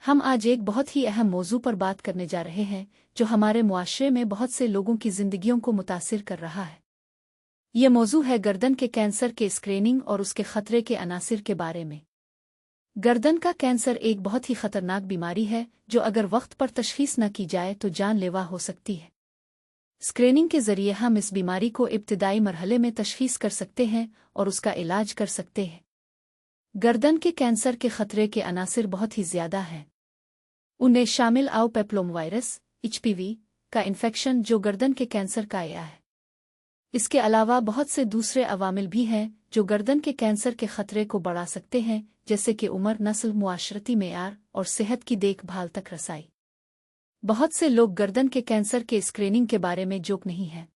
ہم آج ایک بہت ہی اہم موضوع پر بات کرنے جا رہے ہیں جو ہمارے معاشرے میں بہت سے لوگوں کی زندگیوں کو متاثر کر رہا ہے۔ یہ موضوع ہے گردن کے کینسر کے اسکریننگ اور اس کے خطرے کے عناصر کے بارے میں۔ گردن کا کینسر ایک بہت ہی خطرناک بیماری ہے جو اگر وقت پر تشخیص نہ کی جائے تو جان لیوا ہو سکتی ہے۔ اسکریننگ کے ذریعے ہم اس بیماری کو ابتدائی مرحلے میں تشخیص کر سکتے ہیں اور اس کا علاج کر سکتے ہیں۔ گردن کے کینسر کے خطرے کے عناصر بہت ہی زیادہ ہیں۔ انہیں شامل پیپلوم وائرس HPV کا انفیکشن جو گردن کے کینسر کا عیا ہے۔ اس کے علاوہ بہت سے دوسرے عوامل بھی ہیں جو گردن کے کینسر کے خطرے کو بڑھا سکتے ہیں، جیسے کہ عمر، نسل، معاشرتی معیار اور صحت کی دیکھ بھال تک رسائی۔ بہت سے لوگ گردن کے کینسر کے اسکریننگ کے بارے میں جوک نہیں ہیں۔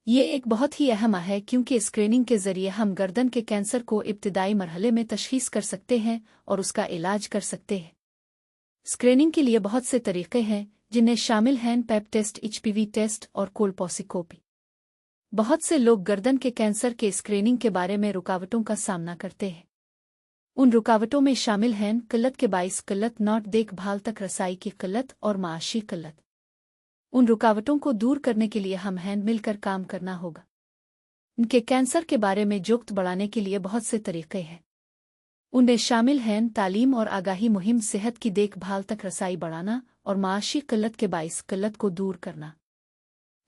یہ ایک بہت ہی اہم ہے کیونکہ اسکریننگ کے ذریعے ہم گردن کے کینسر کو ابتدائی مرحلے میں تشخیص کر سکتے ہیں اور اس کا علاج کر سکتے ہیں۔ اسکریننگ کے لیے بہت سے طریقے ہیں جنہیں شامل ہیں پیپ ٹیسٹ، HPV ٹیسٹ اور کولپوسکوپی۔ بہت سے لوگ گردن کے کینسر کے اسکریننگ کے بارے میں رکاوٹوں کا سامنا کرتے ہیں۔ ان رکاوٹوں میں شامل ہیں قلت کے باعث قلت، ناٹ دیکھ بھال تک رسائی کی قلت اور معاشی قلت۔ ان رکاوٹوں کو دور کرنے کے لیے ہم مل کر کام کرنا ہوگا۔ ان کے کینسر کے بارے میں جوگت بڑھانے کے لیے بہت سے طریقے ہیں۔ انہیں شامل ہیں تعلیم اور آگاہی مہم، صحت کی دیکھ بھال تک رسائی بڑھانا اور معاشی قلت کے باعث قلت کو دور کرنا۔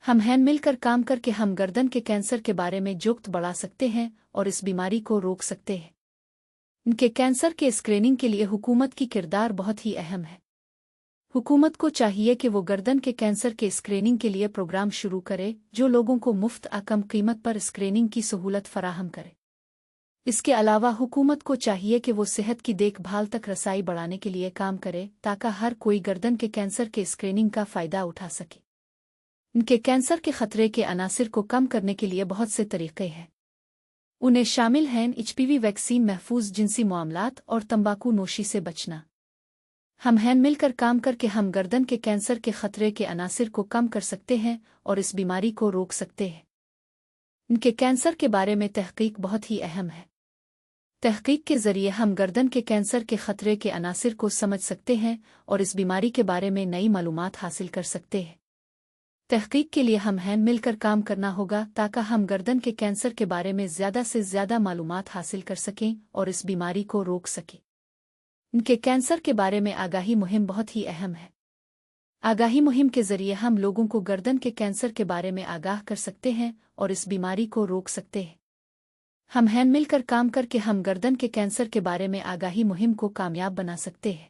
ہم مل کر کام کر کے ہم گردن کے کینسر کے بارے میں جوگت بڑھا سکتے ہیں اور اس بیماری کو روک سکتے ہیں۔ ان کے کینسر کے اسکریننگ کے لیے حکومت کی کردار بہت ہی اہم ہے۔ حکومت کو چاہیے کہ وہ گردن کے کینسر کے اسکریننگ کے لیے پروگرام شروع کرے جو لوگوں کو مفت کم قیمت پر اسکریننگ کی سہولت فراہم کرے۔ اس کے علاوہ حکومت کو چاہیے کہ وہ صحت کی دیکھ بھال تک رسائی بڑھانے کے لیے کام کرے تاکہ ہر کوئی گردن کے کینسر کے اسکریننگ کا فائدہ اٹھا سکے۔ ان کے کینسر کے خطرے کے عناصر کو کم کرنے کے لیے بہت سے طریقے ہیں۔ انہیں شامل ہیں HPV ویکسین، محفوظ جنسی معاملات اور تمباکو نوشی سے بچنا۔ ہم مل کر کام کر کے ہم گردن کے کینسر کے خطرے کے عناصر کو کم کر سکتے ہیں اور اس بیماری کو روک سکتے ہیں۔ ان کے کینسر کے بارے میں تحقیق بہت ہی اہم ہے۔ تحقیق کے ذریعے ہم گردن کے کینسر کے خطرے کے عناصر کو سمجھ سکتے ہیں اور اس بیماری کے بارے میں نئی معلومات حاصل کر سکتے ہیں۔ تحقیق کے لیے ہم مل کر کام کرنا ہوگا تاکہ ہم گردن کے کینسر کے بارے میں زیادہ سے زیادہ معلومات حاصل کر سکیں اور اس بیماری کو روک سکیں۔ ان کے کینسر کے بارے میں آگاہی مہم بہت ہی اہم ہے۔ آگاہی مہم کے ذریعے ہم لوگوں کو گردن کے کینسر کے بارے میں آگاہ کر سکتے ہیں اور اس بیماری کو روک سکتے ہیں۔ ہم مل کر کام کر کے ہم گردن کے کینسر کے بارے میں آگاہی مہم کو کامیاب بنا سکتے ہیں۔